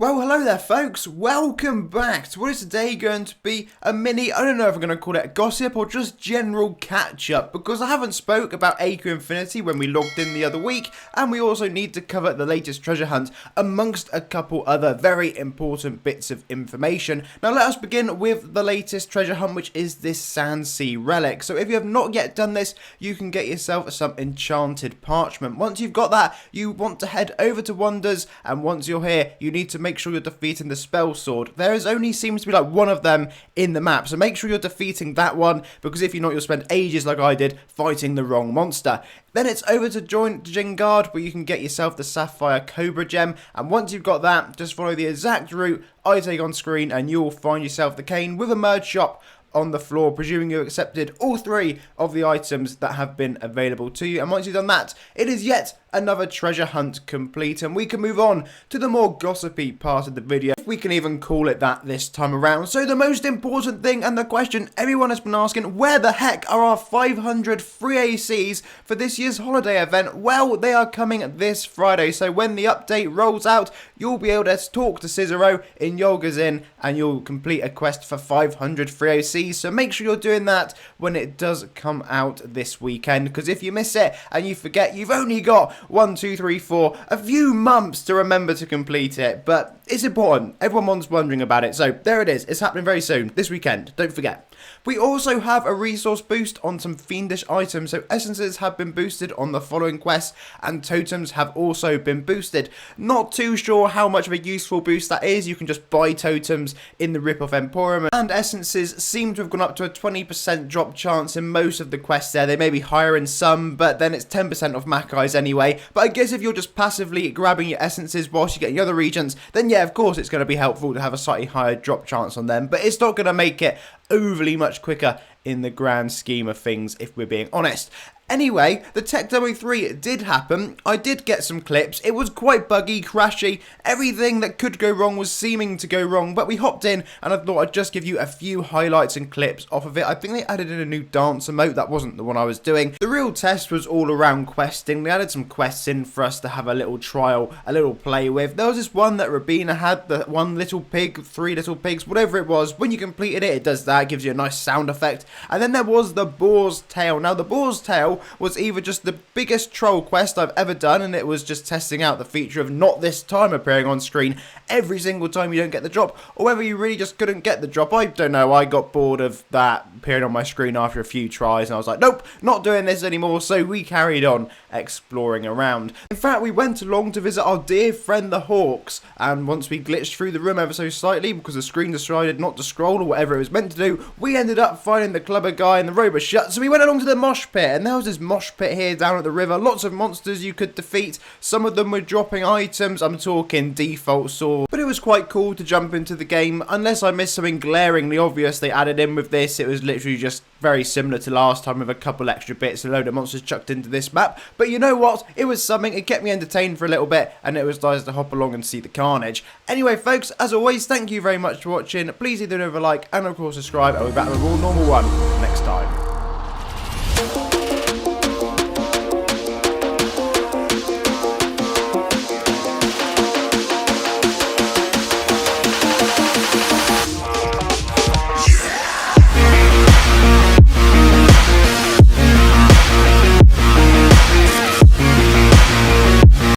Well, hello there folks, welcome back to what is today going to be a mini, I don't know if I'm going to call it a gossip or just general catch up, because I haven't spoke about AQW Infinity when we logged in the other week, and we also need to cover the latest treasure hunt amongst a couple other very important bits of information. Now let us begin with the latest treasure hunt, which is this Sandsea Relic. So if you have not yet done this, you can get yourself some enchanted parchment. Once you've got that, you want to head over to Wonders, and once you're here, you need to make sure you're defeating the spell sword. There is only seems to be like one of them in the map, so make sure you're defeating that one, because if you're not, you'll spend ages like I did fighting the wrong monster. Then it's over to join Jingard, where you can get yourself the sapphire cobra gem, and once you've got that, just follow the exact route I take on screen and you'll find yourself the cane with a merge shop on the floor, presuming you accepted all three of the items that have been available to you. And once you've done that, it is yet another treasure hunt complete, and we can move on to the more gossipy part of the video, if we can even call it that this time around. So the most important thing, and the question everyone has been asking, where the heck are our 500 free ACs for this year's holiday event? Well, they are coming this Friday, so when the update rolls out, you'll be able to talk to Cicero in Yolga's Inn, and you'll complete a quest for 500 free ACs, so make sure you're doing that when it does come out this weekend, because if you miss it and you forget, you've only got 1, 2, 3, 4, a few months to remember to complete it, but it's important. Everyone's wondering about it, so there it is. It's happening very soon, this weekend, don't forget. We also have a resource boost on some fiendish items, so essences have been boosted on the following quests, and totems have also been boosted. Not too sure how much of a useful boost that is. You can just buy totems in the Rip-Off Emporium, and essences seem to have gone up to a 20% drop chance in most of the quests there. They may be higher in some, but then it's 10% off Macai's anyway. But I guess if you're just passively grabbing your essences whilst you're getting other regions, then yeah, of course it's going to be helpful to have a slightly higher drop chance on them, but it's not going to make it overly much quicker in the grand scheme of things, if we're being honest. Anyway, the Tech Demo 3 did happen. I did get some clips. It was quite buggy, crashy. Everything that could go wrong was seeming to go wrong, but we hopped in and I thought I'd just give you a few highlights and clips off of it. I think they added in a new dance emote. That wasn't the one I was doing. The real test was all around questing. They added some quests in for us to have a little trial, a little play with. There was this one that Rabina had, the one little pig, 3 little pigs, whatever it was. When you completed it, it does that. It gives you a nice sound effect. And then there was the boar's tail. Now, the boar's tail was either just the biggest troll quest I've ever done, and it was just testing out the feature of not this time appearing on screen every single time you don't get the drop, or whether you really just couldn't get the drop. I don't know, I got bored of that appearing on my screen after a few tries, and I was like, nope, not doing this anymore, so we carried on exploring around. In fact, we went along to visit our dear friend the Hawks, and once we glitched through the room ever so slightly because the screen decided not to scroll or whatever it was meant to do, we ended up finding the clubber guy and the robe was shut, so we went along to the mosh pit, and there was this mosh pit here down at the river. Lots of monsters you could defeat. Some of them were dropping items. I'm talking default sword. But it was quite cool to jump into the game. Unless I missed something glaringly obvious they added in with this, it was literally just very similar to last time with a couple extra bits, a load of monsters chucked into this map. But you know what? It was something. It kept me entertained for a little bit, and it was nice to hop along and see the carnage. Anyway, folks, as always, thank you very much for watching. Please leave a like and of course subscribe, and we'll be back with a more normal one next time.